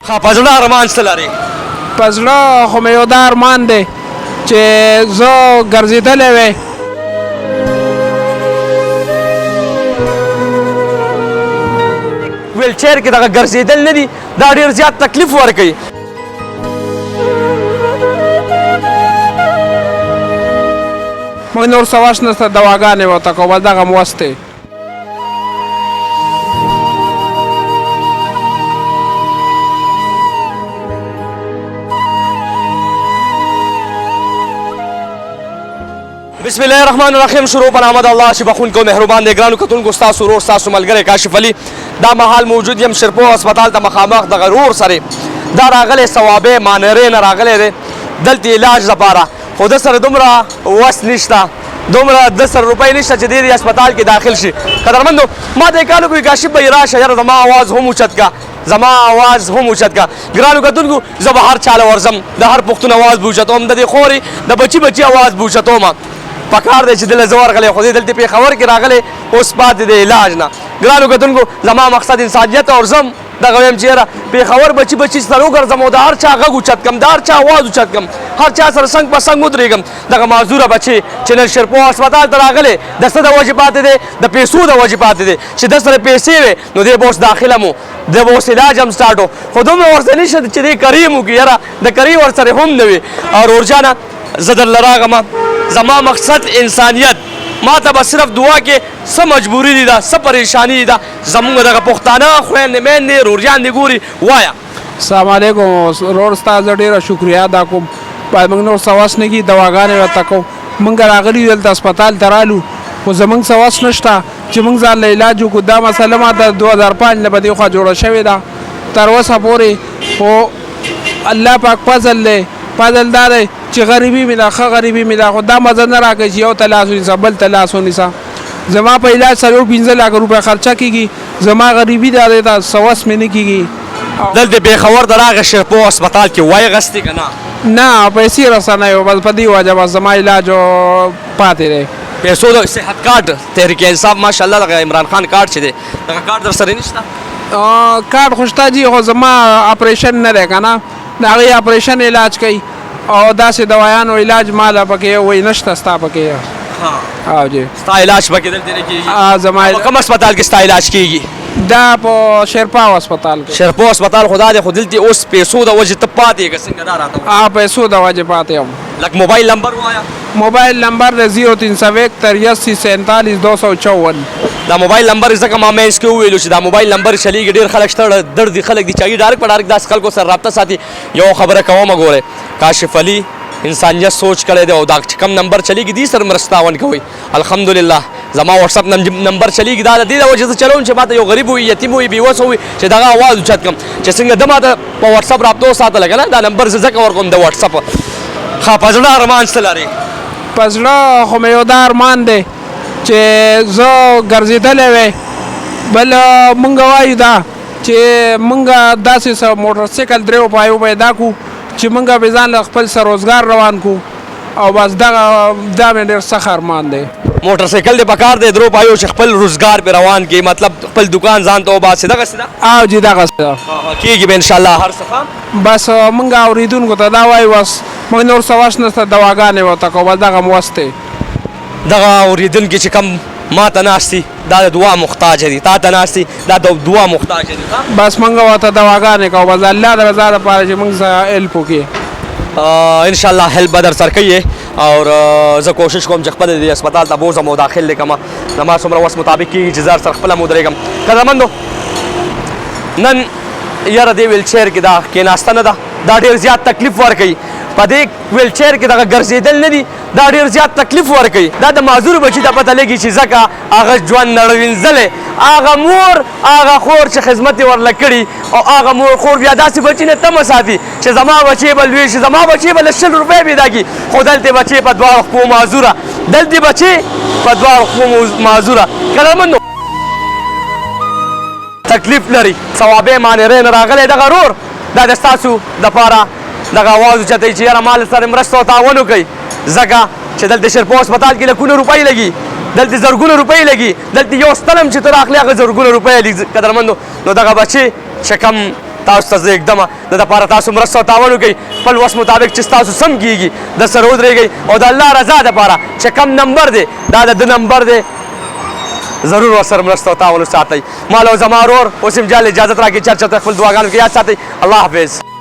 په زړه ارمان څه لرې؟ په زړه خو مې یو دا ارمان دی چې زه ګرځېدلی وی ویلچیر کې دغه ګرځېدل نه دي دا ډېر زیات تکلیف ورکوي. موږ نور څه وس نشته دواګانې ورته کوو بس دغه م وس دی. بسم الله الرحمن الرحیم. شروع په نام د الله چې بخونکی او مهربان دی. ګرانو کتونکو ستاسو ورور ستاسو ملګری کاشف علي دا مهال موجود یم شیرپور هسپتال ته مخامخ د غرور سره دا راغلی ثوابې مانرې نه راغلی دی دلته علاج لپاره خو ده سره دومره وس نشته دومره 10 روپۍ نشته چې دې هسپتال کې داخل شي. قدرمندو ما ته یې کالو کوي کاشف به یې راشه یاره زما آواز هم اوچت کا زما آواز هم اوچت کا. ګرانو کتونکو زه به هر چاله ورځم د هر پښتون آواز به اوچتوم د دې خورې د بچي آواز به اوچتوم. پکار دی چې دله زه ورغلی خو دې دلته پېښور کې راغلی اوس پاتې د علاج نه. ګرانو کتونکو زما مقصد انسانیت او زم دغه ویم چې یاره پېښور بچي سره وګرځم او د هر چا غږ اوچت کړم د هر چا آواز اوچت کړم هر چا سره څنګ په څنګ ودرېږم. دغه معذوره بچی چې نن شیرپور هسپتال ته راغلی د څه د وجې پاتې دی د پیسو د وجې پاتې دی چې د سره پیسې وې نو دی به اوس داخله مو د به اوس علاج هم سټارټ و خو دومره ورسره نشته چې دی کریم وکړي یاره د کري ورسره هم نه وي. او ورجانه زه درله راغمه زما مقصد انسانیت ما ته به صرف دعا کې څه مجبوري دي ده څه پریشاني ده زمونږ دغه پښتانه خویندې میندې روریان دې ګوري وایه. السلام علیکم ورور ستا زه ډېره شکریه ادا کوم باید موږ نور څه وس نه کي دواګانې ورته کوو موږ راغلي یو دلته هسپتال ته رالو خو زموږ څه وس نشته چې موږ ځان له علاج وکړو. دا مسله ما ته 2005 نه په دې خوا جوړه شوې ده تر اوسه پورې خو الله پاک فضل دی فضل دا دی چې غریبي مې ده ښه غریبي مې ده خو دا مزه نه راکوي چې یو ته لاس ونیسه بل ته لاس ونیسه. زما په علاج 4-5 لک روپۍ خرچه کېږي زما غریبي دا دی ته څه وس مې نه کېږي. دلته پېښور د راغی شیرپور هسپتال کې وایې غستې که نه پیسې رسنیو بس په دې وجه بس زما علاج پاتې دی. پیسو د صحت کارت تحریک انصاف ماشاءالله دغه عمران خان کارت چې دی دغه کارت در سره نشته؟ کارت خو شته جي خو زما اپریشن نه دی که نه د هغې اپریشن علاج کوي او داسې دوایانو علاج ماله پکې وایي نشته ستا پکې. او جی ستا علاج پکې دلته نه کېږي؟ زما په کوم هسپتال کې ستا علاج کېږي؟ دا په شیرپور هسپتال کې. شیرپور هسپتال خو دا دی خو دلته اوس پیسو د وجې ته پاتې یې که څنګه دا راته وایه؟ پیسو د وجې پاتې یم. لږ موبایل نمبر ووایه. موبایل نمبر دی 0301 دا موبایل نمبر ځکه ما مینس کې وویلو چې دا موبایل نمبر چلیږي ډېر خلک شته دردي خلک دي چې هغوی ډایرکټ په ډایرکټ داسې خلکو سره رابطه ساتي. یو خبره کومه ګورئ کاشف علي انسانیت سوچ کړی دی او دا چې کوم نمبر چلیږي دې سره مرسته تاون کوئ. الحمدلله زما وټساپ نمبر چلیږي دا د دې د وجې زه چلوم چې ماته یو غریب وي یتیم وي بېوسه وي چې دغه اواز اوچت کړم چې څنګه ده ماته په وټساپ رابطه وساتله که نه دا نمبر زه ځکه ورکوم د وټساپ. ښه په زړه ارمان څه لرې؟ په زړه خو مې یو دا ارمان دی چې زه ګرځېدلی وی بل مونږ وایو دا چې مونږ داسې څه موټرسایکل 3 پایو پیدا کړو چې مونږ به ځان له خپل سره روزګار روان کړو او بس دا مې ډېر سخت ارمان دی. موټرسایکل دې پکار دی 3 پایو چې خپل روزګار پې روان کړي مطلب خپل دکان ځان ته وباسې دغسې ده؟ او جي دغسې ده کېږي به انشاءالله هر څه بس مونږ اورېدونکو ته دا وایو بس موږ نور څه وس نشته دواګانې ورته کوو بس دغه م وس دی. دغه اورېدونکي چې کم ما ته ناست دي دا د دعا محتاج دي تا ته ناست دي دا د دعا محتاج دي. بس موږ ورته دواګانې کوو بس الله د رضا لپاره چې موږ سره هیلپ وکړي. انشاءالله هیلپ به در سره کوي او زه کوشش کوم چې خپل دې هسپتال ته بوځم او داخل لیکم زما څومره وس مطابق کېږي چې زه سره خپله م ودرېږم. قدرمندو نن یاره دې ویلچیر کې دا کېناسته نه ده دا ډېر زیات تکلیف ورکوي په دې ویلچیر کې دغه ګرځېدل نه دي دا ډېر زیات تکلیف ورکوي. دا د معذور بچي ته پته لګي چې ځکه هغه ژوند نړوینځلی هغه مور هغه خور چې خدمت یې ورله کړي او هغه مور خور بیا داسې بچي نه تمه ساتي چې زما بچی به لوی شي زما بچی به له 100 روپۍ پیدا کړي خو دلته بچی په دواړو خپو معذوره دلته بچی په دواړو خپو معذوره. قدرمندو تکلیف لري ثوابې مانرې نه راغلی دغه رور دا د ستاسو دپاره دغه آواز اوچتوي چې یاره ما سره مرسته او تعاون وکړئ ځکه چې دلته شیرپور هسپتال کې لکونه روپۍ لګي دلته زرګونه روپۍ لګي دلته یو ستن هم چې ته راخلې هغه زرګونه روپۍ لګي. قدرمندو نو دغه بچې چې کوم تاسو ته زه ږدم د دپاره تاسو مرسته او تعاون وکړئ خپل وس مطابق چې ستاسو سم کېږي د سره ودرېږئ او د الله رضا دپاره چې کم نمبر دی دا د ده نمبر دی ضرور ورسره مرسته او تعاون وساتئ. مال او زما ورور اوس هم جال اجازت راکړي چرچا ته خپل دعاګانو کې یاد ساتئ. الله حافظ.